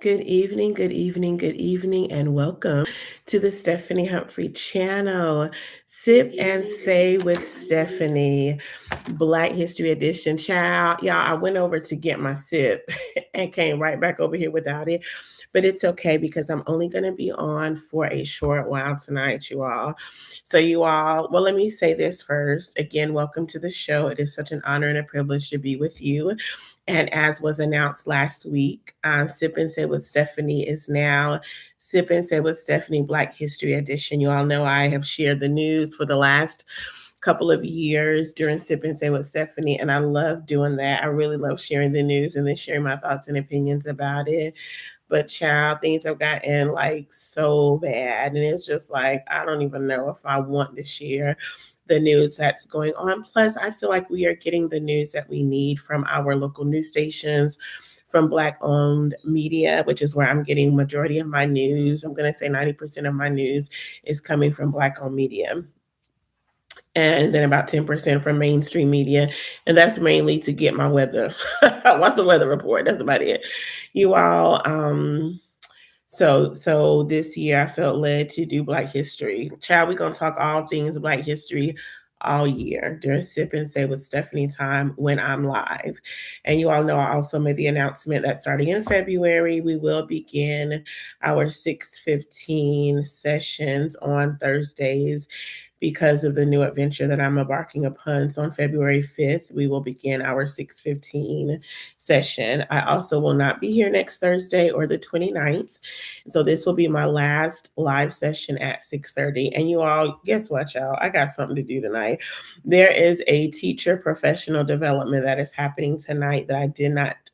Good evening, good evening, good evening, and welcome to the Stephanie Humphrey channel. Sip and Say with Stephanie, Black History Edition. Child, y'all, I went over to get my sip and came right back over here without it. But it's okay because I'm only going to be on for a short while tonight, you all. So, you all, well, let me say this first. Again, welcome to the show. It is such an honor and a privilege to be with you. And as was announced last week, Sip and Say with Stephanie is now Sip and Say with Stephanie Black History Edition. You all know I have shared the news for the last couple of years during Sip and Say with Stephanie, and I love doing that. I really love sharing the news and then sharing my thoughts and opinions about it. But child, things have gotten like so bad, and it's just like I don't even know if I want to share the news that's going on. Plus, I feel like we are getting the news that we need from our local news stations, from Black-owned media, which is where I'm getting majority of my news. I'm going to say 90% of my news is coming from Black-owned media, and then about 10% from mainstream media. And that's mainly to get my weather. What's the weather report? That's about it. You all, so this year I felt led to do Black History. Child, we're gonna talk all things Black History all year during Sip and Say with Stephanie time when I'm live. And you all know I also made the announcement that starting in February, we will begin our 6:15 sessions on Thursdays because of the new adventure that I'm embarking upon. So on February 5th, we will begin our 6:15 session. I also will not be here next Thursday or the 29th. So this will be my last live session at 6:30. And you all, guess what, y'all? I got something to do tonight. There is a teacher professional development that is happening tonight that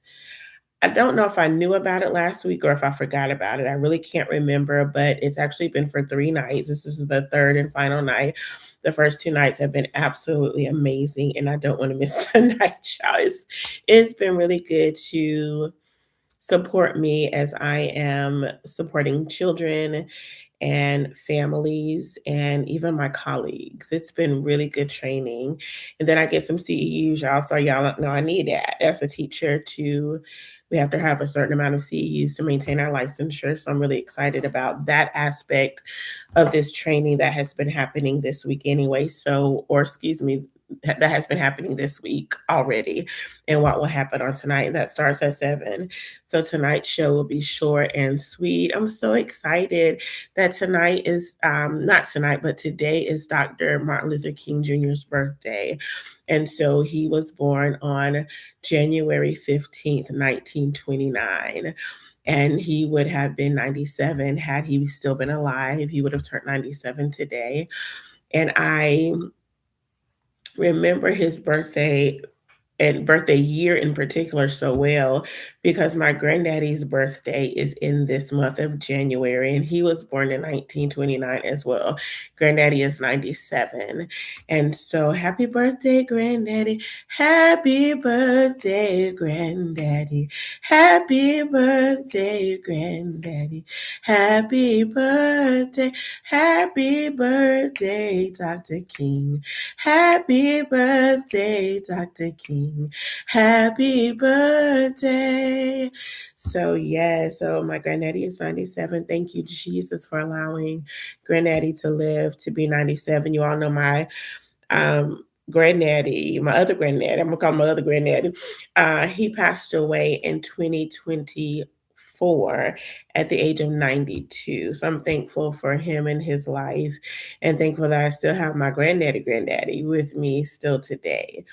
I don't know if I knew about it last week or if I forgot about it. I really can't remember, but it's actually been for 3 nights. This is the third and final night. The first 2 nights have been absolutely amazing, and I don't want to miss a night, y'all. It's been really good to support me as I am supporting children and families and even my colleagues. It's been really good training. And then I get some CEUs, y'all. So y'all know I need that as a teacher to we have to have a certain amount of CEUs to maintain our licensure. So I'm really excited about that aspect of this training that has been happening this week anyway. So, or excuse me, that has been happening this week already, and what will happen on tonight. That starts at 7. So tonight's show will be short and sweet. I'm so excited that tonight is not tonight, but today is Dr. Martin Luther King Jr.'s birthday. And so he was born on January 15th, 1929. And he would have been 97 had he still been alive. He would have turned 97 today. And I remember his birthday and birthday year in particular so well because my granddaddy's birthday is in this month of January, and he was born in 1929 as well. Granddaddy is 97. And so happy birthday, granddaddy. Happy birthday, granddaddy. Happy birthday, granddaddy. Happy birthday. Happy birthday, Dr. King. Happy birthday, Dr. King. Happy birthday. So, yeah, so my granddaddy is 97. Thank you, Jesus, for allowing granddaddy to live to be 97. You all know my granddaddy, my other granddaddy, I'm gonna call him my other granddaddy. He passed away in 2024 at the age of 92. So I'm thankful for him and his life, and thankful that I still have my granddaddy with me still today.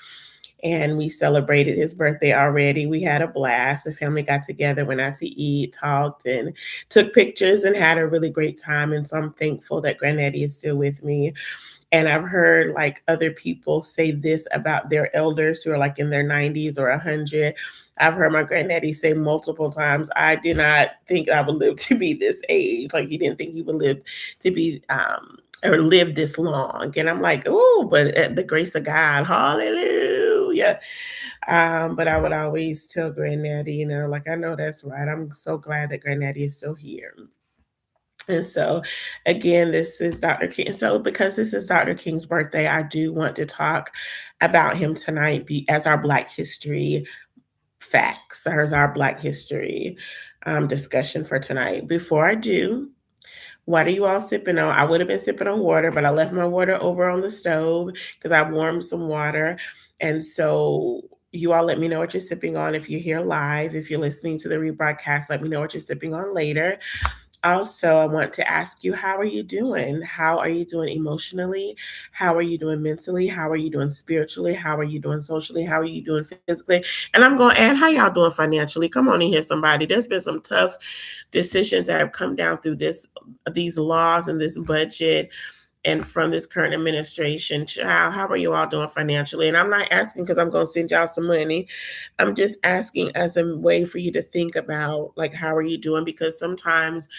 And we celebrated his birthday already. We had a blast. The family got together, went out to eat, talked, and took pictures and had a really great time. And so I'm thankful that granddaddy is still with me. And I've heard like other people say this about their elders who are like in their 90s or 100. I've heard my granddaddy say multiple times, I did not think I would live to be this age. Like he didn't think he would live to be or live this long. And I'm like, oh, but at the grace of God, hallelujah. But I would always tell granddaddy, like, I know that's right. I'm so glad that granddaddy is still here. And so, again, this is Dr. King. So, because this is Dr. King's birthday, I do want to talk about him tonight as our Black history facts, as our Black history discussion for tonight. Before I do, what are you all sipping on? I would have been sipping on water, but I left my water over on the stove because I warmed some water. And so you all let me know what you're sipping on if you're here live. If you're listening to the rebroadcast, let me know what you're sipping on later. Also, I want to ask you, how are you doing? How are you doing emotionally? How are you doing mentally? How are you doing spiritually? How are you doing socially? How are you doing physically? And I'm going to add, how y'all doing financially? Come on in here, somebody. There's been some tough decisions that have come down through these laws and this budget and from this current administration. Child, how are you all doing financially? And I'm not asking because I'm going to send y'all some money. I'm just asking as a way for you to think about, like, how are you doing? Because sometimes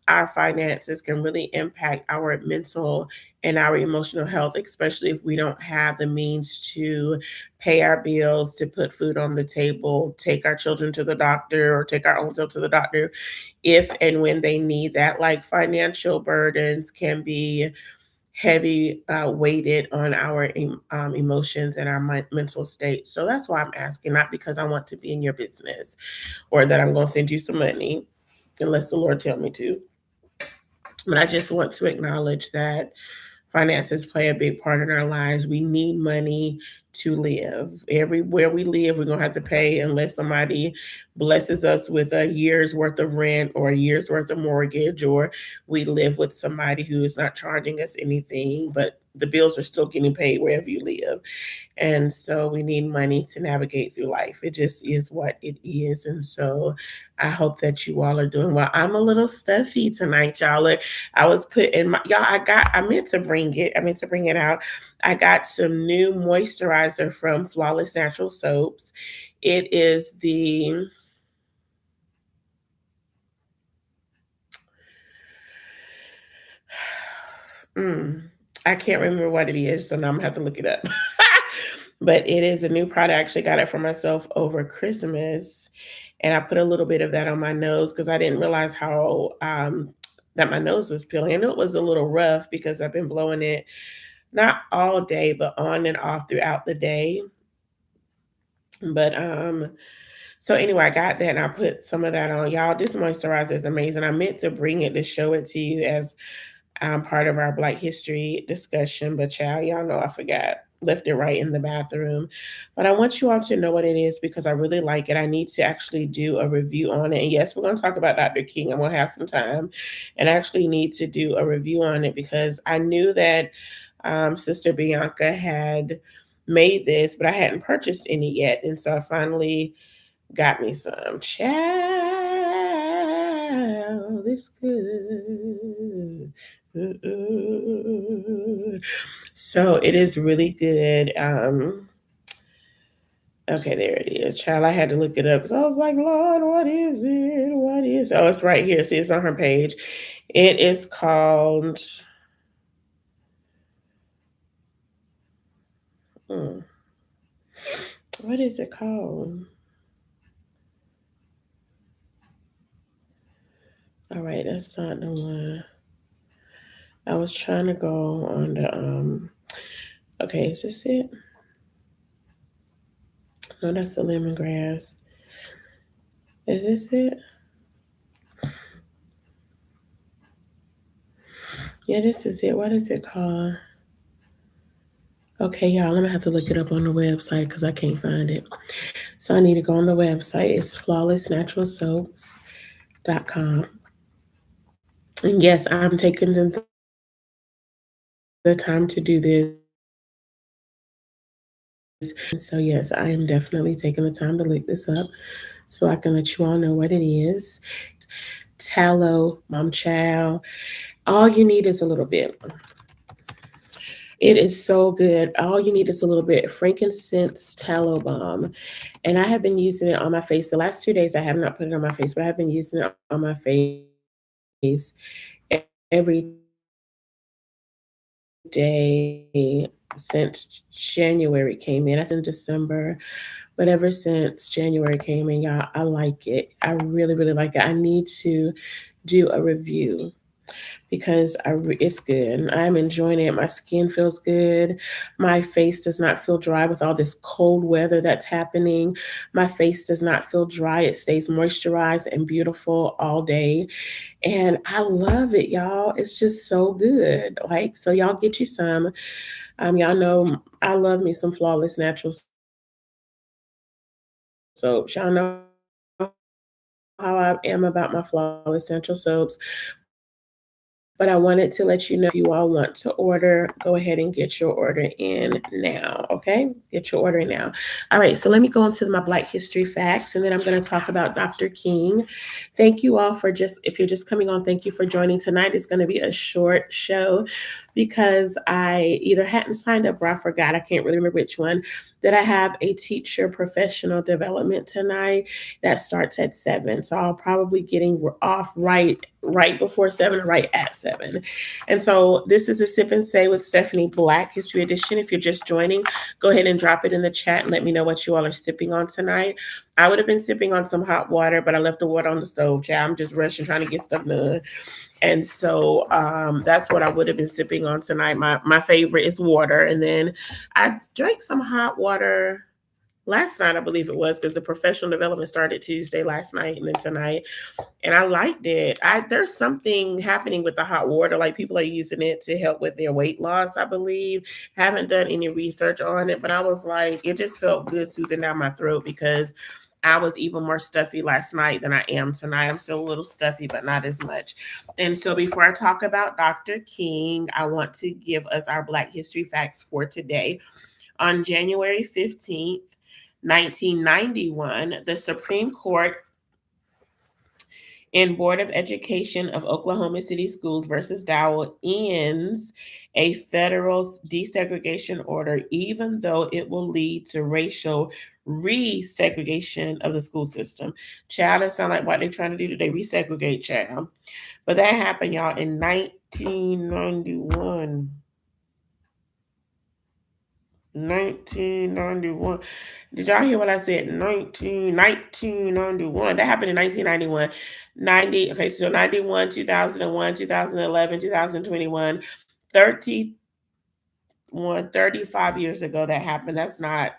our finances can really impact our mental and our emotional health, especially if we don't have the means to pay our bills, to put food on the table, take our children to the doctor, or take our own self to the doctor if and when they need that. Like, financial burdens can be heavy weighted on our emotions and our mental state. So that's why I'm asking, not because I want to be in your business or that I'm going to send you some money, unless the Lord tell me to. But I just want to acknowledge that finances play a big part in our lives. We need money to live. Everywhere we live, we're going to have to pay unless somebody blesses us with a year's worth of rent or a year's worth of mortgage, or we live with somebody who is not charging us anything, but the bills are still getting paid wherever you live. And so we need money to navigate through life. It just is what it is. And so I hope that you all are doing well. I'm a little stuffy tonight, y'all. I was put in my, y'all, I meant to bring it. I meant to bring it out. I got some new moisturizer from Flawless Natural Soaps. It is the, mm, I can't remember what it is, so now I'm gonna have to look it up. But it is a new product. I actually got it for myself over Christmas, and I put a little bit of that on my nose because I didn't realize how that my nose was peeling. I knew it was a little rough because I've been blowing it not all day, but on and off throughout the day. But so anyway, I got that and I put some of that on. Y'all, this moisturizer is amazing. I meant to bring it to show it to you as part of our Black History discussion, but y'all know I forgot. Left it right in the bathroom. But I want you all to know what it is because I really like it. I need to actually do a review on it. And yes, we're going to talk about Dr. King. I'm going to have some time and actually need to do a review on it because I knew that Sister Bianca had made this, but I hadn't purchased any yet. And so I finally got me some. Child, it's good. So it is really good. Okay, there it is. Child, I had to look it up because I was like, Lord, what is it? What is it? Oh, it's right here. See, it's on her page. It is called. Hmm, what is it called? All right, that's not the one. I was trying to go on the okay, is this it? No, that's the lemongrass. Is this it? Yeah, this is it. What is it called? Okay, y'all, I'm gonna have to look it up on the website because I can't find it. So I need to go on the website. It's flawlessnaturalsoaps.com. And yes, I'm taking the time to do this. So yes, I am definitely taking the time to look this up so I can let you all know what it is. Tallow, mom child. All you need is a little bit. It is so good. All you need is a little bit frankincense tallow balm. And I have been using it on my face. The last 2 days, I have not put it on my face, but I have been using it on my face every day since January came in. I think in December, but ever since January came in, y'all, I like it. I really, really like it. I need to do a review because it's good. I'm enjoying it. My skin feels good. My face does not feel dry with all this cold weather that's happening. My face does not feel dry. It stays moisturized and beautiful all day. And I love it, y'all. It's just so good. Like, so y'all get you some. Y'all know I love me some Flawless Natural soaps. Y'all know how I am about my Flawless Natural soaps. But I wanted to let you know if you all want to order, go ahead and get your order in now. Okay? Get your order in now. Okay? Get your order in now. All right, so let me go into my Black History facts and then I'm going to talk about Dr. King. Thank you all for just, if you're just coming on, thank you for joining. Tonight is going to be a short show because I either hadn't signed up or I forgot, I can't really remember which one, that I have a teacher professional development tonight that starts at 7. So I'll probably getting off right before 7 or right at 7. And so this is a Sip and Say with Stephanie Black History Edition. If you're just joining, go ahead and drop it in the chat and let me know what you all are sipping on tonight. I would have been sipping on some hot water, but I left the water on the stove, child. I'm just rushing trying to get stuff done. And so that's what I would have been sipping on tonight. My favorite is water. And then I drank some hot water last night, I believe it was, because the professional development started Tuesday last night and then tonight, and I liked it. There's something happening with the hot water, like people are using it to help with their weight loss, I believe. Haven't done any research on it, but I was like, it just felt good soothing down my throat because I was even more stuffy last night than I am tonight. I'm still a little stuffy, but not as much. And so before I talk about Dr. King, I want to give us our Black History facts for today. On January 15th, 1991, the Supreme Court in Board of Education of Oklahoma City Schools versus Dowell ends a federal desegregation order, even though it will lead to racial resegregation of the school system. Child, that sound like what they're trying to do today, resegregate, child. But that happened, y'all, in 1991. 1991. Did y'all hear what I said? 1991. That happened in 1991. 90. Okay, so 91, 2001, 2011, 2021, 35 years ago that happened. That's not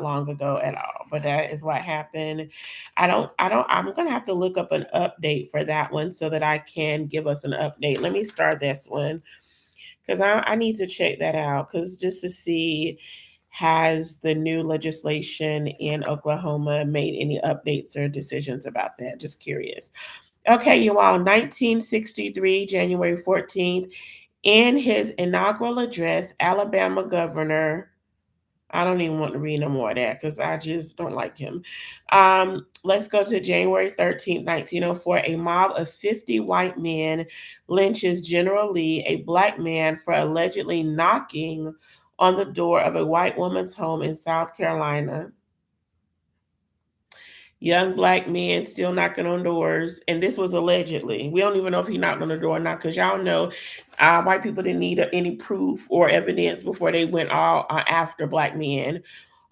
long ago at all, but that is what happened. I'm gonna have to look up an update for that one so that I can give us an update. Let me start this one because I need to check that out because just to see, has the new legislation in Oklahoma made any updates or decisions about that? Just curious. Okay, you all, 1963, January 14th, in his inaugural address, Alabama Governor, I don't even want to read no more of that because I just don't like him. Let's go to January 13th, 1904. A mob of 50 white men lynches General Lee, a black man, for allegedly knocking on the door of a white woman's home in South Carolina. Young black men still knocking on doors, and this was allegedly. We don't even know if he knocked on the door or not, because y'all know white people didn't need any proof or evidence before they went all after black men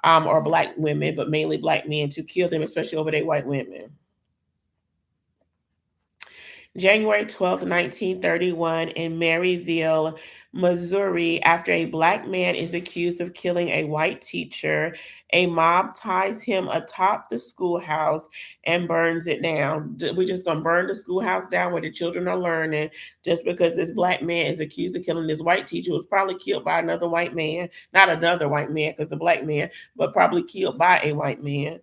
or black women, but mainly black men, to kill them, especially over their white women. January 12th, 1931, in Maryville, Missouri, after a black man is accused of killing a white teacher, a mob ties him atop the schoolhouse and burns it down. We're just going to burn the schoolhouse down where the children are learning just because this black man is accused of killing this white teacher who was probably killed by another white man. Not another white man because a black man, but probably killed by a white man.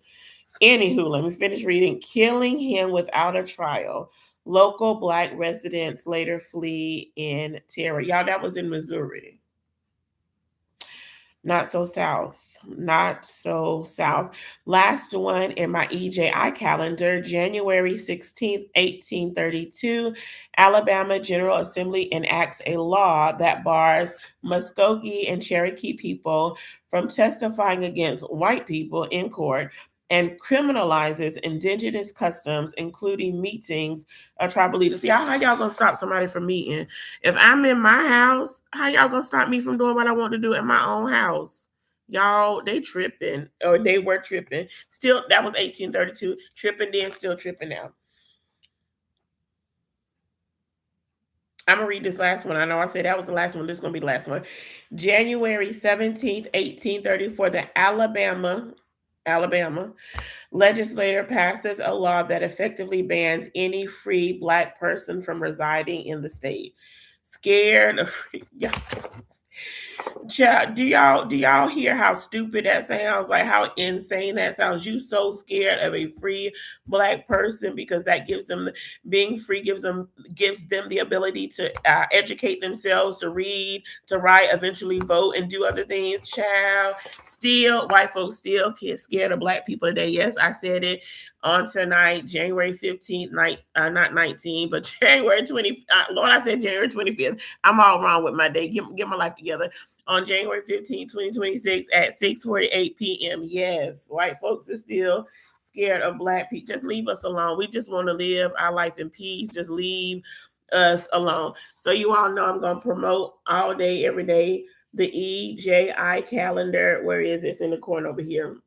Anywho, let me finish reading. Killing him without a trial. Local black residents later flee in terror. Y'all, that was in Missouri. Not so south. Not so south. Last one in my EJI calendar, January 16th, 1832, Alabama General Assembly enacts a law that bars Muskogee and Cherokee people from testifying against white people in court and criminalizes indigenous customs, including meetings of tribal leaders. Y'all, how y'all gonna stop somebody from meeting? If I'm in my house, how y'all gonna stop me from doing what I want to do in my own house? Y'all, they tripping, or they were tripping. Still, that was 1832. Tripping then, still tripping now. I'm gonna read this last one. I know I said that was the last one. This is gonna be the last one. January 17th, 1834, the Alabama legislator passes a law that effectively bans any free black person from residing in the state. Scared of yeah, do y'all hear how stupid that sounds? Like how insane that sounds? You so scared of a free black person because that gives them being free gives them the ability to educate themselves, to read, to write, eventually vote and do other things. Child, still white folks still get scared of black people today. Yes, I said it on tonight, January 15th, night not 19, but January 20. Lord, I said January 25th. I'm all wrong with my day. Get my life together on January 15th, 2026 at 6:48 p.m. Yes, white folks are still scared of black people. Just leave us alone. We just want to live our life in peace. Just leave us alone. So you all know I'm going to promote all day, every day, the EJI calendar. Where is it? It's in the corner over here.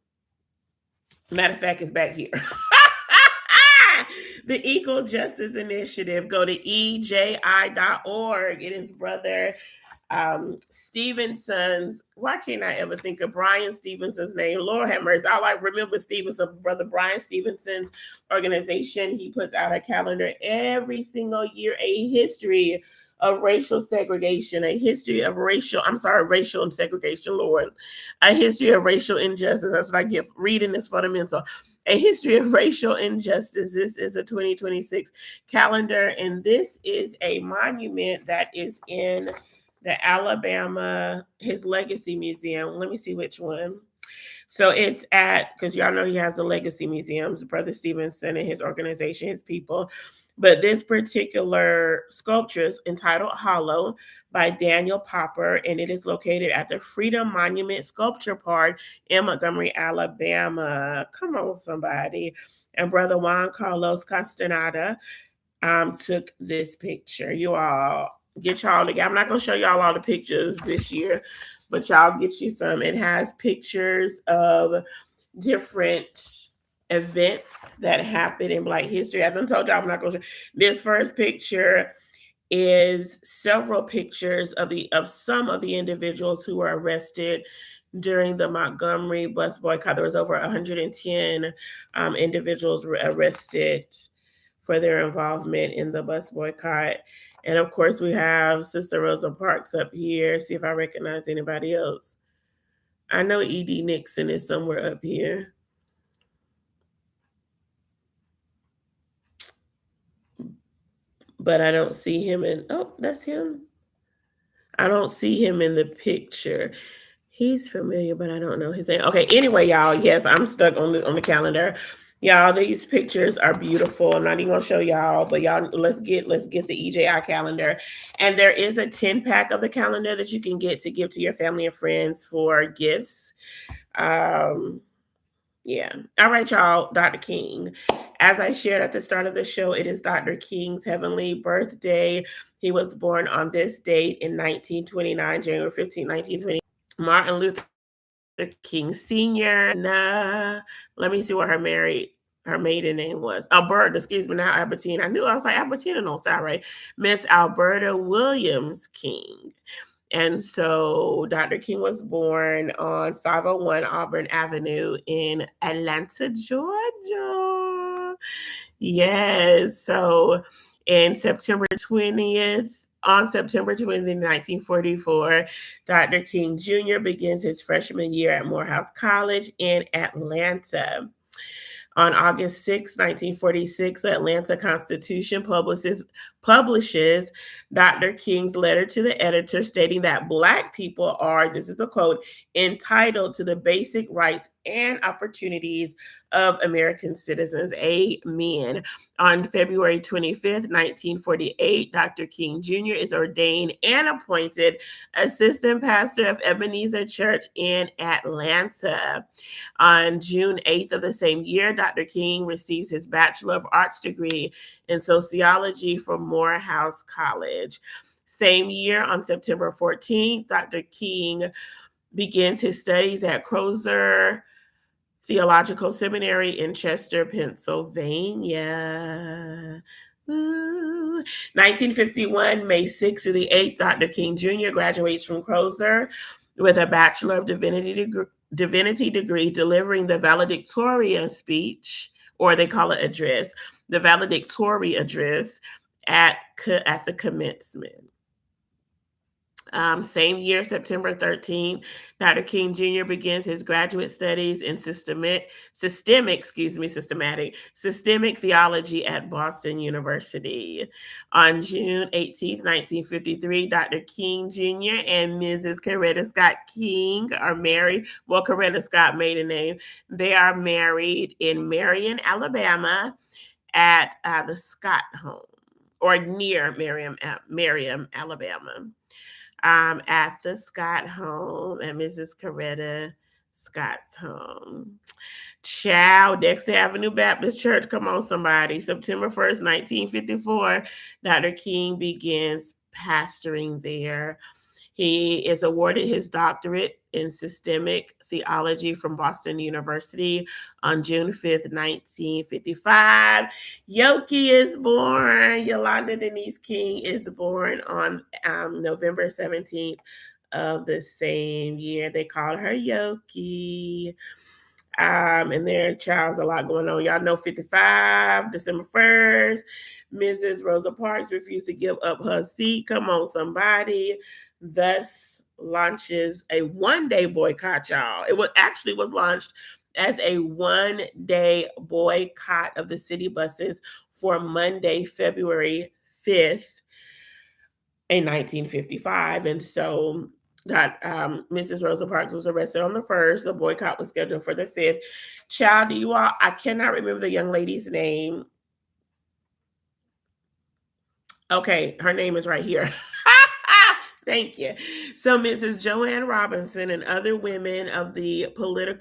Matter of fact, it's back here. The Equal Justice Initiative. Go to eji.org. It is brother Stevenson's. Why can't I ever think of Brian Stevenson's name? Lord have mercy. All I remember Stevenson, brother Brian Stevenson's organization. He puts out a calendar every single year, a history of racial segregation, a history of racial and segregation, Lord, a history of racial injustice. That's what I get reading this fundamental. A history of racial injustice. This is a 2026 calendar, and this is a monument that is in the Alabama, his Legacy Museum. Let me see which one. So it's at, because y'all know he has the Legacy Museums, Brother Stevenson and his organization, his people. But this particular sculpture is entitled Hollow by Daniel Popper, and it is located at the Freedom Monument Sculpture Park in Montgomery, Alabama. Come on, somebody. And Brother Juan Carlos Castaneda took this picture. You all get y'all together. I'm not going to show y'all all the pictures this year, but y'all get you some. It has pictures of different events that happened in Black history. I done told y'all I'm not going to show. This first picture is several pictures of some of the individuals who were arrested during the Montgomery bus boycott. There was over 110 individuals were arrested for their involvement in the bus boycott. And of course, we have Sister Rosa Parks up here. See if I recognize anybody else. I know E.D. Nixon is somewhere up here. But I don't see him in, oh, that's him. I don't see him in the picture. He's familiar, but I don't know his name. Okay, anyway, y'all, yes, I'm stuck on the calendar. Y'all, these pictures are beautiful. I'm not even gonna show y'all, but y'all, let's get the EJI calendar. And there is a 10-pack of the calendar that you can get to give to your family and friends for gifts. Yeah. All right, y'all. Dr. King. As I shared at the start of the show, it is Dr. King's heavenly birthday. He was born on this date in 1929, January 15, 1920. Martin Luther King Sr. Let me see what her maiden name was. Alberta, excuse me, now Albertina. I knew I was like, Albertina don't sound right. Miss Alberta Williams King. And so Dr. King was born on 501 Auburn Avenue in Atlanta, Georgia. Yes. So on September 20th, 1944, Dr. King Jr. begins his freshman year at Morehouse College in Atlanta. On August 6, 1946, the Atlanta Constitution publishes Dr. King's letter to the editor stating that Black people are, this is a quote, entitled to the basic rights and opportunities of American citizens. Amen. On February 25th, 1948, Dr. King Jr. is ordained and appointed assistant pastor of Ebenezer Church in Atlanta. On June 8th of the same year, Dr. King receives his Bachelor of Arts degree in sociology from Morehouse College. Same year, on September 14th, Dr. King begins his studies at Crozer Theological Seminary in Chester, Pennsylvania. Ooh. 1951, May 6th to the 8th, Dr. King Jr. graduates from Crozer with a Bachelor of Divinity degree, delivering the valedictorian speech, or they call it address, the valedictory address at the commencement. Same year, September 13th, Dr. King Jr. begins his graduate studies in systemic theology at Boston University. On June 18th, 1953, Dr. King Jr. and Mrs. Coretta Scott King are married. Well, Coretta Scott maiden name. They are married in Marion, Alabama, at the Scott home, or near Marion, Alabama, at the Scott home, at Mrs. Coretta Scott's home. Child, Dexter Avenue Baptist Church. Come on, somebody. September 1st, 1954, Dr. King begins pastoring there. He is awarded his doctorate in systemic theology from Boston University on June 5th, 1955. Yoki is born. Yolanda Denise King is born on November 17th of the same year. They called her Yoki. And their child's a lot going on. Y'all know 55, December 1st, Mrs. Rosa Parks refused to give up her seat. Come on, somebody. Thus launches a one-day boycott, y'all. It was launched as a one-day boycott of the city buses for Monday, February 5th in 1955. And so that Mrs. Rosa Parks was arrested on the 1st. The boycott was scheduled for the 5th. Child, do you all, I cannot remember the young lady's name. Okay, her name is right here. Thank you. So Mrs. Joanne Robinson and other women of the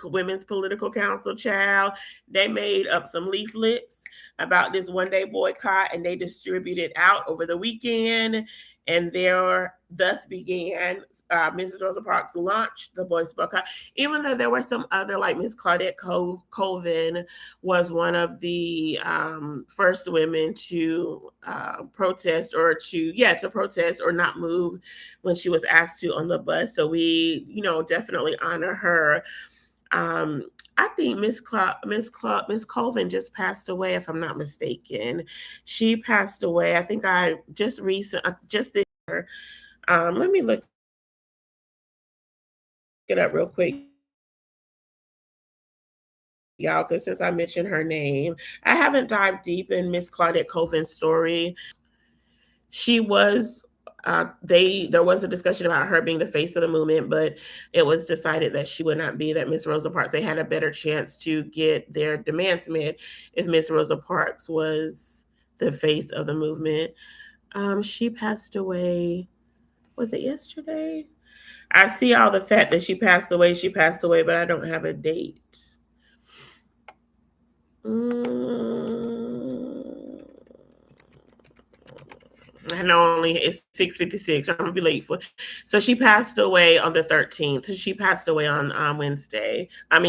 Women's Political Council, child, they made up some leaflets about this one-day boycott, and they distributed out over the weekend. And there thus began Mrs. Rosa Parks launched the boys boycott, even though there were some other, like Miss Claudette Colvin was one of the first women to protest or not move when she was asked to on the bus. So we, definitely honor her. I think Miss Colvin just passed away, if I'm not mistaken. She passed away. I think just this year. Let me look it up real quick, y'all, because since I mentioned her name, I haven't dived deep in Miss Claudette Colvin's story. She was there was a discussion about her being the face of the movement, but it was decided that she would not be, that Miss Rosa Parks, they had a better chance to get their demands met if Miss Rosa Parks was the face of the movement. She passed away, was it yesterday? I see all the fact that she passed away, but I don't have a date. I know only it's 6:56. I'm gonna be late for. So she passed away on the 13th. She passed away on Wednesday. On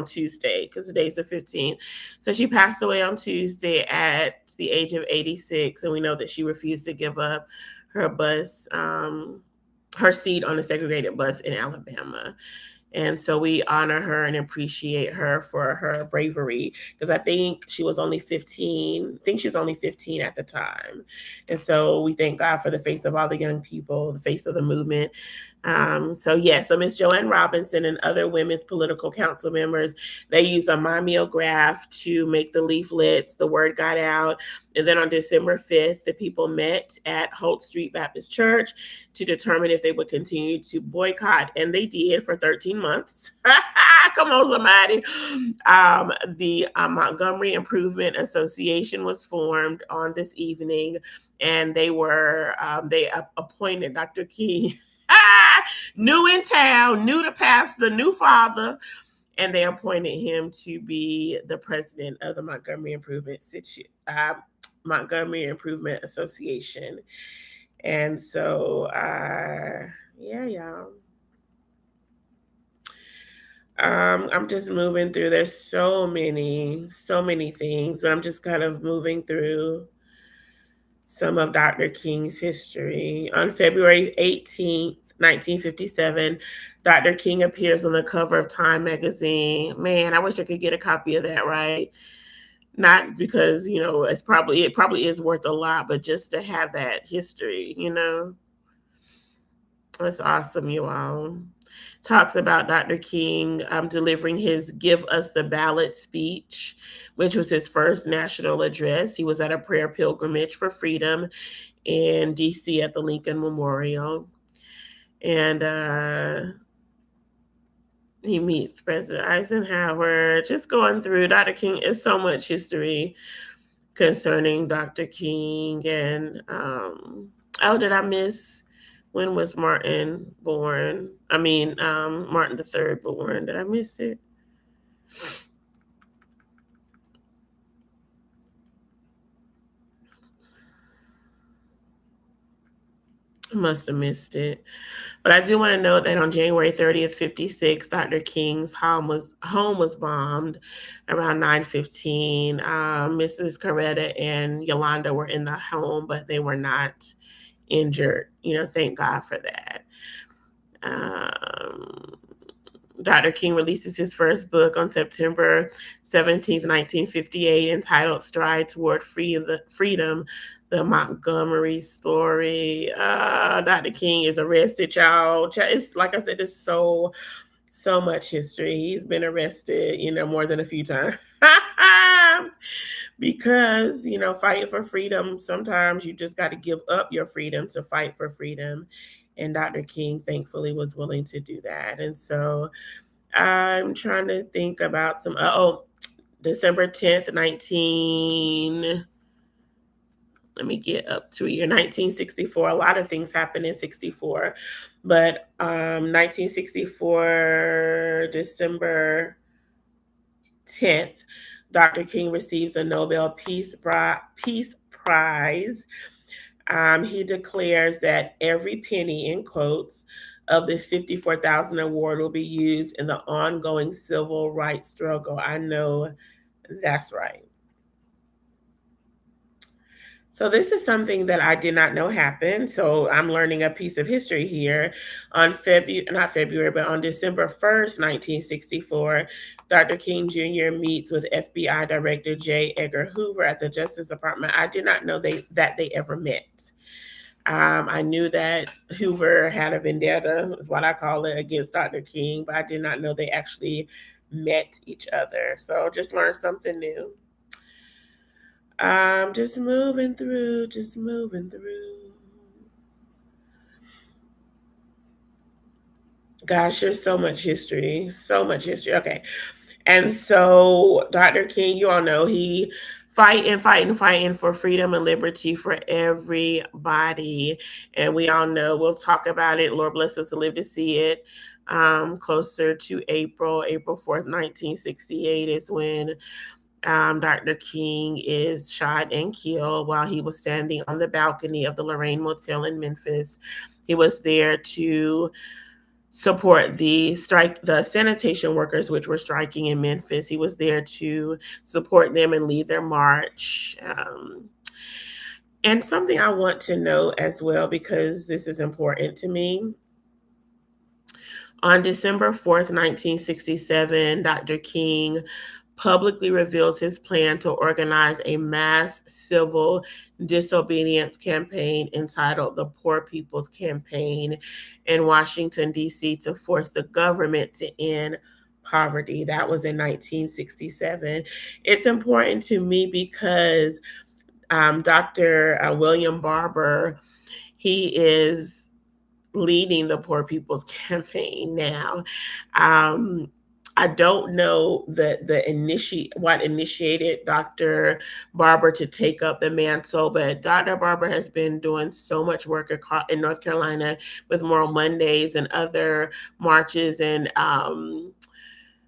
Tuesday, because today's the 15th. So she passed away on Tuesday at the age of 86, and we know that she refused to give up her bus, her seat on a segregated bus in Alabama. And so we honor her and appreciate her for her bravery, because I think she was only 15. I think she was only 15 at the time. And so we thank God for the face of all the young people, the face of the movement. So Miss Joanne Robinson and other women's political council members, they use a mimeograph to make the leaflets. The word got out. And then on December 5th, the people met at Holt Street Baptist Church to determine if they would continue to boycott. And they did for 13 months. Come on, somebody. The Montgomery Improvement Association was formed on this evening, and they appointed Dr. King. New in town, new to pastor, new father, and they appointed him to be the president of the Montgomery Improvement Association. And so, y'all. I'm just moving through. There's so many things, but I'm just kind of moving through. some of Dr. King's history. On February 18th, 1957, Dr. King appears on the cover of Time magazine. Man, I wish I could get a copy of that, right? Not because, it probably is worth a lot, but just to have that history. That's awesome, you all. Talks about Dr. King delivering his Give Us the Ballot speech, which was his first national address. He was at a prayer pilgrimage for freedom in DC at the Lincoln Memorial. And he meets President Eisenhower. Just going through Dr. King is so much history concerning Dr. King. And did I miss, when was Martin born? I mean, Martin III born. Did I miss it? I must have missed it. But I do want to note that on January 30th, 56, Dr. King's home was bombed around 9:15. Mrs. Coretta and Yolanda were in the home, but they were not injured. Thank God for that. Dr. King releases his first book on September 17th, 1958, entitled Stride Toward Freedom, the Montgomery Story. Dr. King is arrested, y'all. It's like I said, there's so much history. He's been arrested, more than a few times. Because, fighting for freedom, sometimes you just got to give up your freedom to fight for freedom. And Dr. King, thankfully, was willing to do that. And so I'm trying to think about some, December 10th, let me get up to a year, 1964. A lot of things happened in 64. But 1964, December 10th, Dr. King receives a Nobel Peace Prize. He declares that every penny, in quotes, of the 54,000 award will be used in the ongoing civil rights struggle. I know that's right. So this is something that I did not know happened. So I'm learning a piece of history here. On December 1st, 1964, Dr. King Jr. meets with FBI Director J. Edgar Hoover at the Justice Department. I did not know that they ever met. I knew that Hoover had a vendetta, is what I call it, against Dr. King, but I did not know they actually met each other. So just learned something new. Just moving through. Gosh, there's so much history. Okay. And so Dr. King, you all know, he fighting for freedom and liberty for everybody. And we all know, we'll talk about it. Lord bless us to live to see it. Closer to April 4th, 1968 is when Dr. King is shot and killed while he was standing on the balcony of the Lorraine Motel in Memphis. He was there to support the sanitation workers, which were striking in Memphis. He was there to support them and lead their march. And something I want to know as well, because this is important to me. On December 4th, 1967, Dr. King publicly reveals his plan to organize a mass civil disobedience campaign entitled the Poor People's Campaign in Washington, D.C., to force the government to end poverty. That was in 1967. It's important to me because Dr. William Barber, he is leading the Poor People's Campaign now. I don't know what initiated Dr. Barber to take up the mantle, but Dr. Barber has been doing so much work in North Carolina with Moral Mondays and other marches and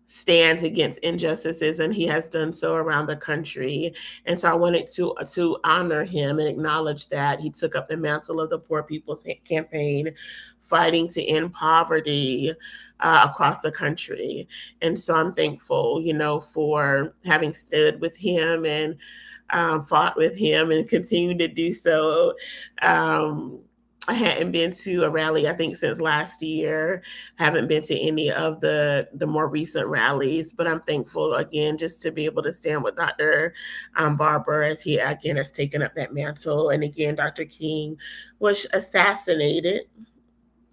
stands against injustices, and he has done so around the country. And so I wanted to honor him and acknowledge that he took up the mantle of the Poor People's Campaign, fighting to end poverty across the country. And so I'm thankful, for having stood with him and fought with him and continue to do so. Um, I hadn't been to a rally, I think, since last year. I haven't been to any of the more recent rallies, but I'm thankful again just to be able to stand with Dr. Barber as he again has taken up that mantle. And again, Dr. King was assassinated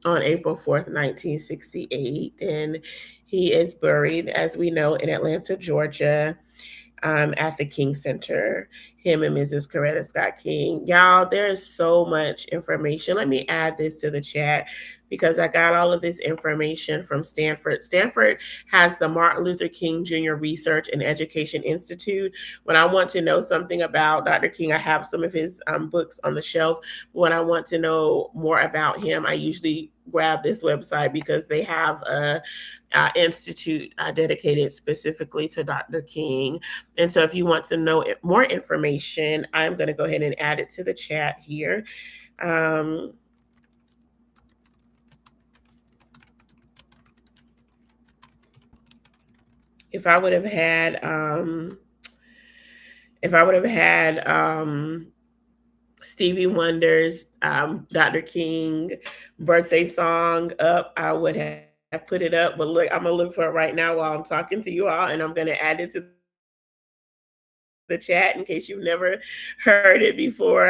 on April 4th, 1968, and he is buried, as we know, in Atlanta, Georgia, at the King Center, him and Mrs. Coretta Scott King. Y'all, there is so much information. Let me add this to the chat because I got all of this information from Stanford. Stanford has the Martin Luther King Jr. Research and Education Institute. When I want to know something about Dr. King, I have some of his books on the shelf. When I want to know more about him, I usually grab this website because they have a institute dedicated specifically to Dr. King. And so if you want to know more information, I'm going to go ahead and add it to the chat here. If I would have had Stevie Wonder's Dr. King birthday song up, I would have put it up. But look, I'm gonna look for it right now while I'm talking to you all, and I'm gonna add it to the chat in case you've never heard it before.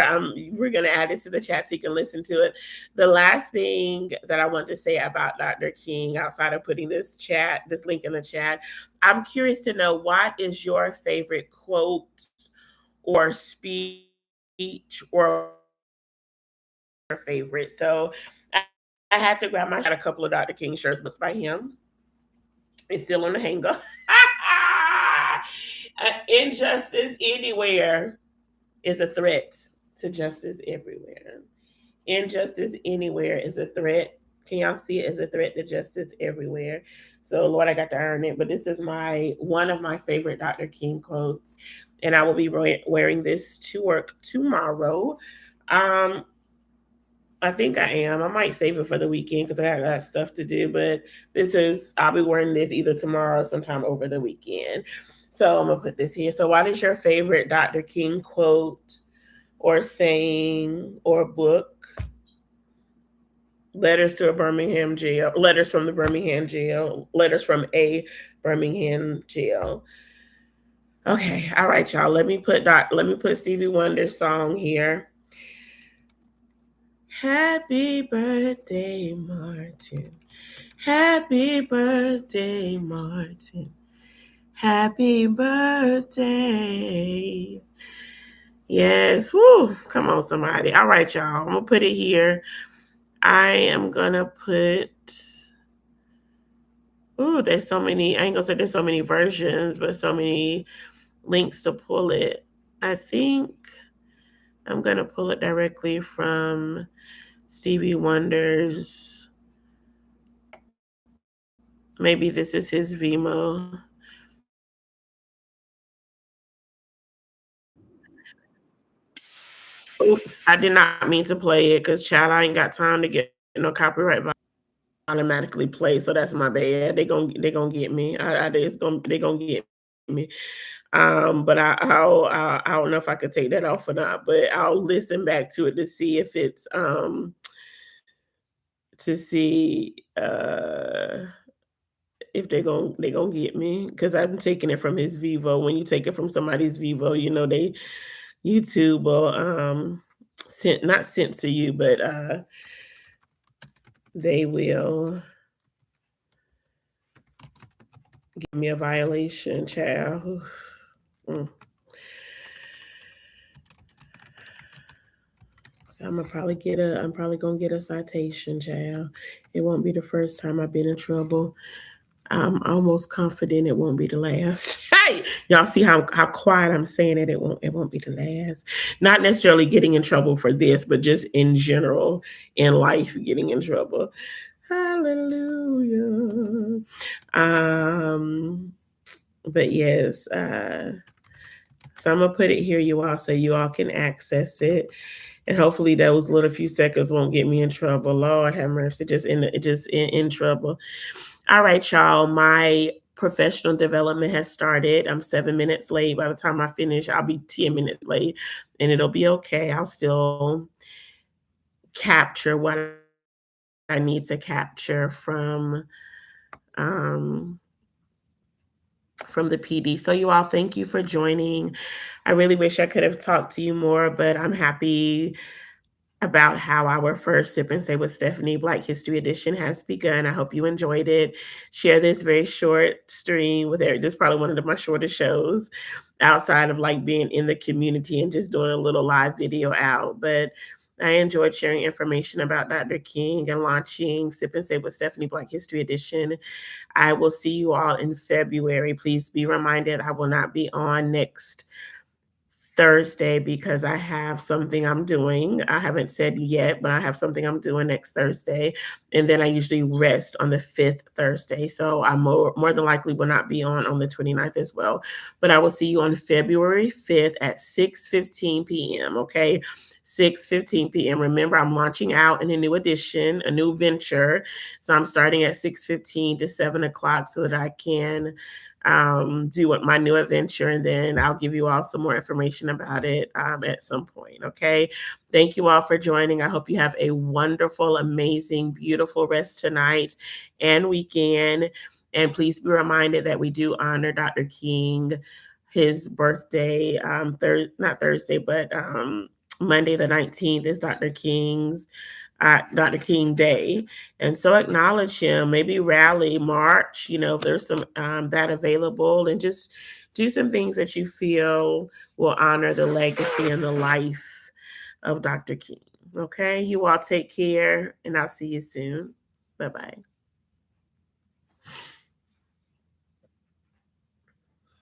We're going to add it to the chat so you can listen to it. The last thing that I want to say about Dr. King, outside of putting this link in the chat, I'm curious to know, what is your favorite quote or speech or favorite? So I had to grab a couple of Dr. King shirts, but it's by him. It's still on the hanger. Injustice anywhere is a threat to justice everywhere. Injustice anywhere is a threat. Can y'all see it as a threat to justice everywhere? So Lord, I got to earn it. But this is one of my favorite Dr. King quotes, and I will be wearing this to work tomorrow. I think I am. I might save it for the weekend because I got stuff to do. But I'll be wearing this either tomorrow or sometime over the weekend. So I'm going to put this here. So what is your favorite Dr. King quote or saying or book? Letters to a Birmingham jail. Letters from the Birmingham jail. Letters from a Birmingham jail. Okay. All right, y'all. Let me put Stevie Wonder's song here. Happy birthday, Martin. Happy birthday, Martin. Happy birthday. Yes. Woo. Come on, somebody. All right, y'all. I'm going to put it here. I am going to put... Ooh, there's so many. I ain't going to say there's so many versions, but so many links to pull it. I think I'm going to pull it directly from Stevie Wonder's... Maybe this is his Vimeo. Oops, I did not mean to play it because, child, I ain't got time to get no copyright automatically play. So that's my bad. They gonna get me. They gonna get me. But I don't know if I could take that off or not. But I'll listen back to it to see if it's to see if they gonna get me, because I'm taking it from his Vivo. When you take it from somebody's Vivo, you know they YouTube will not censor you, but they will give me a violation, child. So I'm probably gonna get a citation, child. It won't be the first time I've been in trouble. I'm almost confident it won't be the last. Hey, y'all see how quiet I'm saying it? It won't be the last. Not necessarily getting in trouble for this, but just in general in life, getting in trouble. Hallelujah. But yes, so I'm gonna put it here, you all, so you all can access it. And hopefully those little few seconds won't get me in trouble. Lord have mercy, just in trouble. All right, y'all. My professional development has started. I'm 7 minutes late. By the time I finish, I'll be 10 minutes late, and it'll be okay. I'll still capture what I need to capture um, from the PD. So, you all, thank you for joining. I really wish I could have talked to you more, but I'm happy about how our first Sip and Say with Stephanie Black History Edition has begun. I hope you enjoyed it. Share this very short stream with Eric. This is probably one of my shortest shows outside of like being in the community and just doing a little live video out. But I enjoyed sharing information about Dr. King and launching Sip and Say with Stephanie Black History Edition. I will see you all in February. Please be reminded I will not be on next Thursday because I have something I'm doing. I haven't said yet, but I have something I'm doing next Thursday. And then I usually rest on the fifth Thursday. So I more than likely will not be on the 29th as well. But I will see you on February 5th at 6:15 p.m. Okay. 6:15 p.m. Remember, I'm launching out in a new edition, a new venture. So I'm starting at 6:15 to 7 o'clock so that I can do what my new adventure, and then I'll give you all some more information about it at some point. Okay. Thank you all for joining. I hope you have a wonderful, amazing, beautiful rest tonight and weekend. And please be reminded that we do honor Dr. King, his birthday, not Thursday, but Monday the 19th is Dr. King Day. And so acknowledge him, maybe rally, march, if there's some that available, and just do some things that you feel will honor the legacy and the life of Dr. King. Okay, you all take care, and I'll see you soon. Bye bye.